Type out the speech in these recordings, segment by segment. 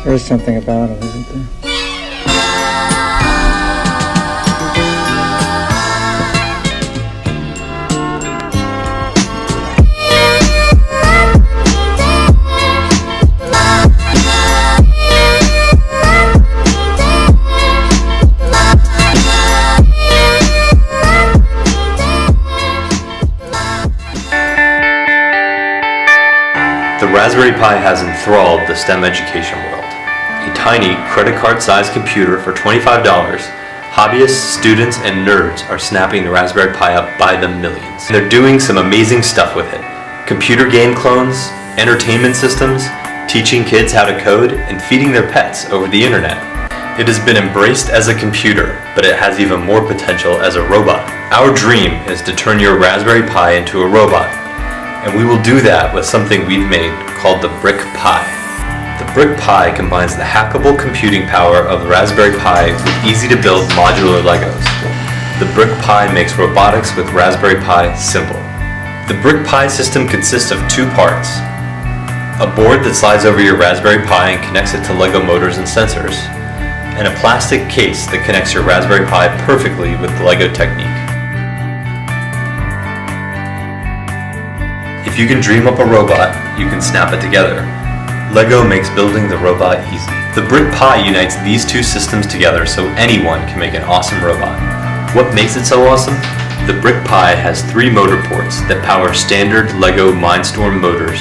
There is something about him, isn't there? The Raspberry Pi has enthralled the STEM education world. A tiny, credit card-sized computer for $25, hobbyists, students, and nerds are snapping the Raspberry Pi up by the millions. They're doing some amazing stuff with it. Computer game clones, entertainment systems, teaching kids how to code, and feeding their pets over the internet. It has been embraced as a computer, but it has even more potential as a robot. Our dream is to turn your Raspberry Pi into a robot. And we will do that with something we've made called the Brick Pi. The Brick Pi combines the hackable computing power of the Raspberry Pi with easy-to-build modular Legos. The Brick Pi makes robotics with Raspberry Pi simple. The Brick Pi system consists of two parts: a board that slides over your Raspberry Pi and connects it to Lego motors and sensors, and a plastic case that connects your Raspberry Pi perfectly with the Lego technique. If you can dream up a robot, you can snap it together. Lego makes building the robot easy. The Brick Pi unites these two systems together so anyone can make an awesome robot. What makes it so awesome? The Brick Pi has 3 motor ports that power standard Lego Mindstorm motors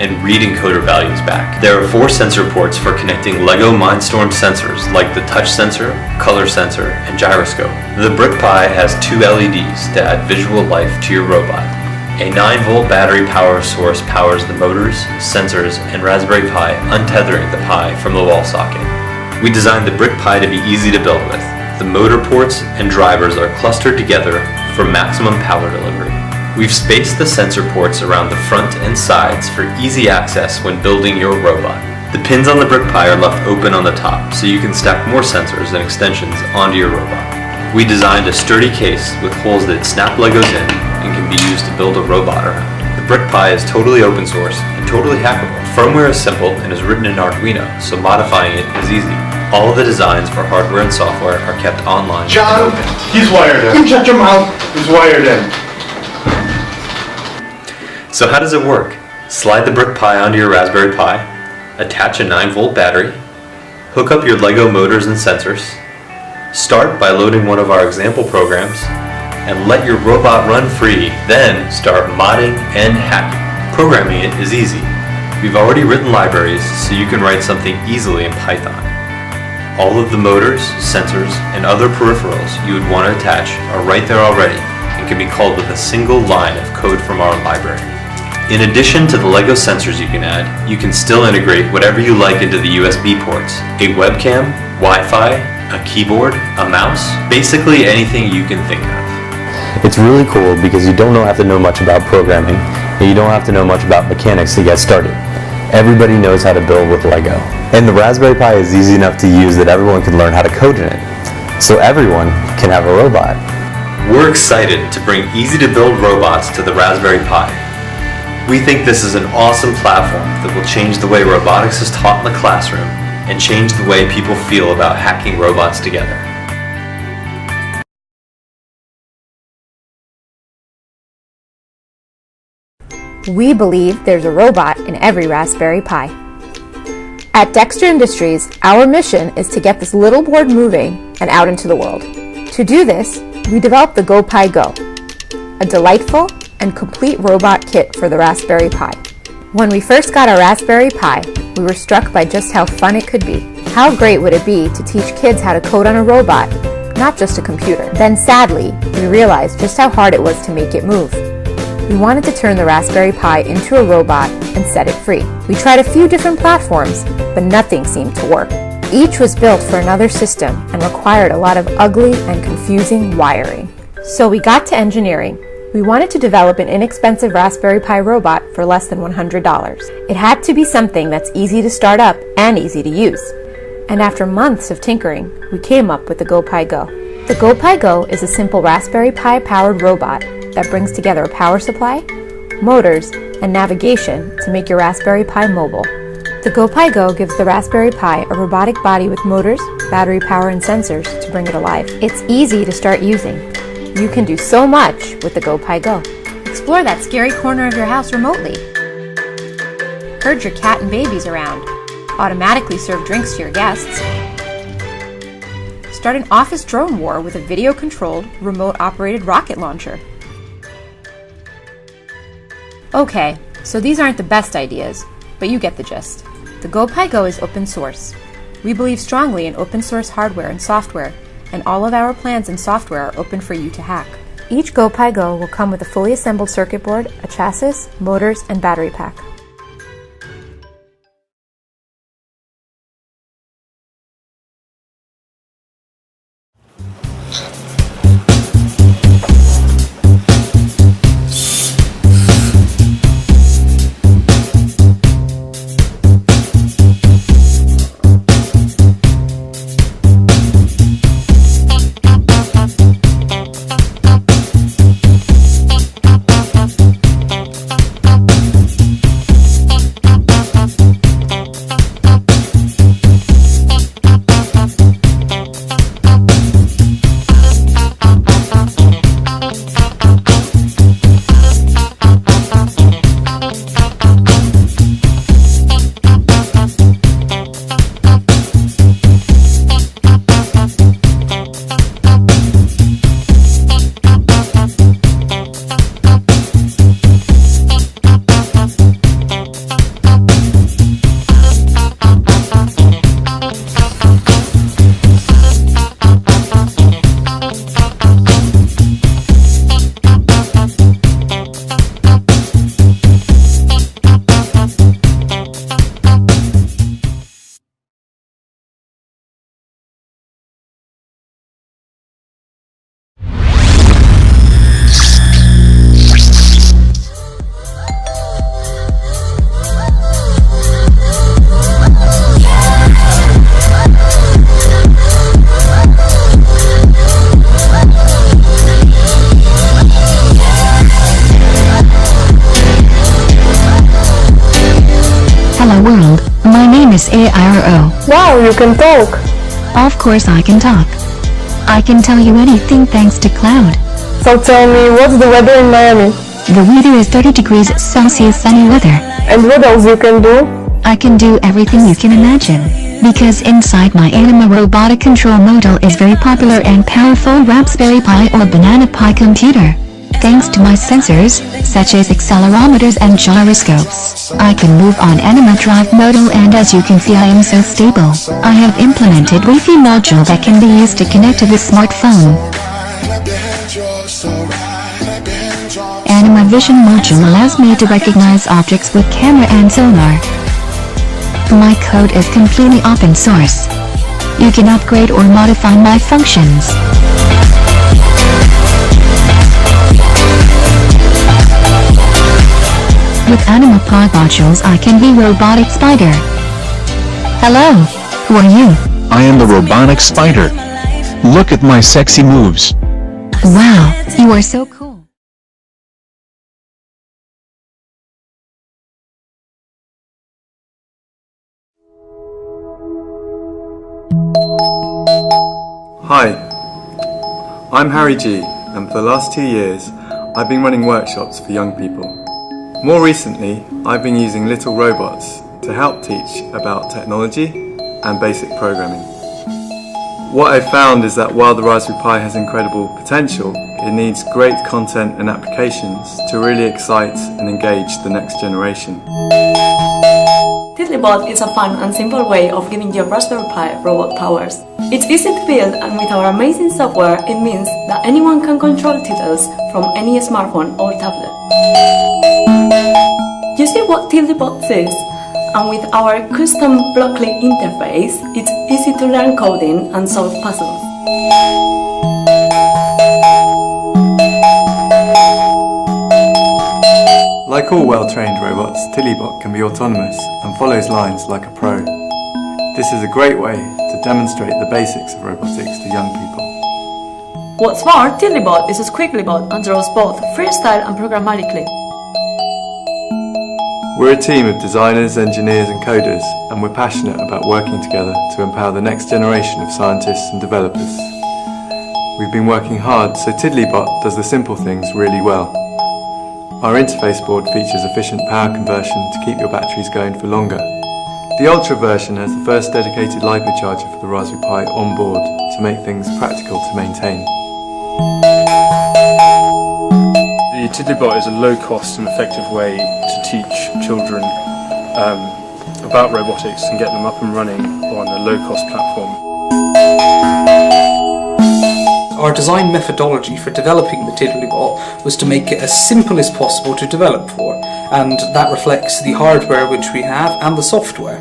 and read encoder values back. There are 4 sensor ports for connecting Lego Mindstorm sensors like the touch sensor, color sensor, and gyroscope. The Brick Pi has 2 LEDs that add visual life to your robot. A 9-volt battery power source powers the motors, sensors, and Raspberry Pi, untethering the Pi from the wall socket. We designed the Brick Pi to be easy to build with. The motor ports and drivers are clustered together for maximum power delivery. We've spaced the sensor ports around the front and sides for easy access when building your robot. The pins on the Brick Pi are left open on the top so you can stack more sensors and extensions onto your robot. We designed a sturdy case with holes that snap Legos in and can be used to build a robot around. The Brick Pi is totally open source and totally hackable. Firmware is simple and is written in Arduino, so modifying it is easy. All of the designs for hardware and software are kept online John, and open. he's wired in. You shut your mouth. He's wired in. So how does it work? Slide the Brick Pi onto your Raspberry Pi, attach a 9-volt battery, hook up your Lego motors and sensors, start by loading one of our example programs, and let your robot run free, then start modding and hacking. Programming it is easy. We've already written libraries so you can write something easily in Python. All of the motors, sensors, and other peripherals you would want to attach are right there already and can be called with a single line of code from our library. In addition to the Lego sensors you can add, you can still integrate whatever you like into the USB ports: a webcam, Wi-Fi, a keyboard, a mouse, basically anything you can think of. It's really cool because you don't have to know much about programming, and you don't have to know much about mechanics to get started. Everybody knows how to build with Lego. And the Raspberry Pi is easy enough to use that everyone can learn how to code in it. So everyone can have a robot. We're excited to bring easy-to-build robots to the Raspberry Pi. We think this is an awesome platform that will change the way robotics is taught in the classroom and change the way people feel about hacking robots together. We believe there's a robot in every Raspberry Pi. At Dexter Industries, our mission is to get this little board moving and out into the world. To do this, we developed the GoPi Go, a delightful and complete robot kit for the Raspberry Pi. When we first got our Raspberry Pi, we were struck by just how fun it could be. How great would it be to teach kids how to code on a robot, not just a computer? Then sadly, we realized just how hard it was to make it move. We wanted to turn the Raspberry Pi into a robot and set it free. We tried a few different platforms, but nothing seemed to work. Each was built for another system and required a lot of ugly and confusing wiring. So we got to engineering. We wanted to develop an inexpensive Raspberry Pi robot for less than $100. It had to be something that's easy to start up and easy to use. And after months of tinkering, we came up with the GoPi Go. The GoPi Go is a simple Raspberry Pi powered robot that brings together a power supply, motors, and navigation to make your Raspberry Pi mobile. The GoPi Gives the Raspberry Pi a robotic body with motors, battery power, and sensors to bring it alive. It's easy to start using. You can do so much with the GoPi Go. Explore that scary corner of your house remotely. Herd your cat and babies around. Automatically serve drinks to your guests. Start an office drone war with a video-controlled, remote-operated rocket launcher. Okay, so these aren't the best ideas, but you get the gist. The GoPi Go is open source. We believe strongly in open source hardware and software, and all of our plans and software are open for you to hack. Each GoPi Go will come with a fully assembled circuit board, a chassis, motors, and battery pack. Hello world, my name is AIRO. Wow, you can talk! Of course I can talk. I can tell you anything thanks to cloud. So tell me, what's the weather in Miami? The weather is 30 degrees Celsius sunny weather. And what else you can do? I can do everything you can imagine. Because inside my Anima robotic control module is very popular and powerful Raspberry Pi or Banana Pi computer. Thanks to my sensors, such as accelerometers and gyroscopes, I can move on Anima drive module, and as you can see I am so stable. I have implemented Wi-Fi module that can be used to connect to the smartphone. Anima Vision module allows me to recognize objects with camera and sonar. My code is completely open source. You can upgrade or modify my functions. With Anima Pi modules I can be Robotic Spider. Hello, who are you? I am the Robotic Spider. Look at my sexy moves. Wow, you are so cool. Hi, I'm Harry G, and for the last 2 years I've been running workshops for young people. More recently, I've been using little robots to help teach about technology and basic programming. What I've found is that while the Raspberry Pi has incredible potential, it needs great content and applications to really excite and engage the next generation. Tiddlybot is a fun and simple way of giving your Raspberry Pi robot powers. It's easy to build, and with our amazing software, it means that anyone can control Tiddles from any smartphone or tablet. You see what Tiddlybot is, and with our custom Blockly interface, it's easy to learn coding and solve puzzles. Like all well-trained robots, Tiddlybot can be autonomous and follows lines like a pro. This is a great way to demonstrate the basics of robotics to young people. What's more, Tiddlybot is a squigglybot and draws both freestyle and programmatically. We're a team of designers, engineers and coders, and we're passionate about working together to empower the next generation of scientists and developers. We've been working hard so Tiddlybot does the simple things really well. Our interface board features efficient power conversion to keep your batteries going for longer. The Ultra version has the first dedicated LiPo charger for the Raspberry Pi on board to make things practical to maintain. The Tiddlybot is a low-cost and effective way to teach children about robotics and get them up and running on a low-cost platform. Our design methodology for developing the Tiddlybot was to make it as simple as possible to develop for, and that reflects the hardware which we have and the software.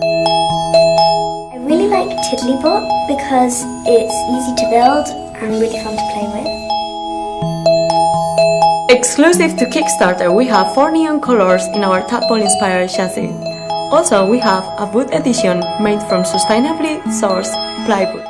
I really like Tiddlybot because it's easy to build and really fun to play with. Exclusive to Kickstarter, we have 4 neon colors in our tadpole-inspired chassis. Also, we have a wood edition made from sustainably sourced plywood.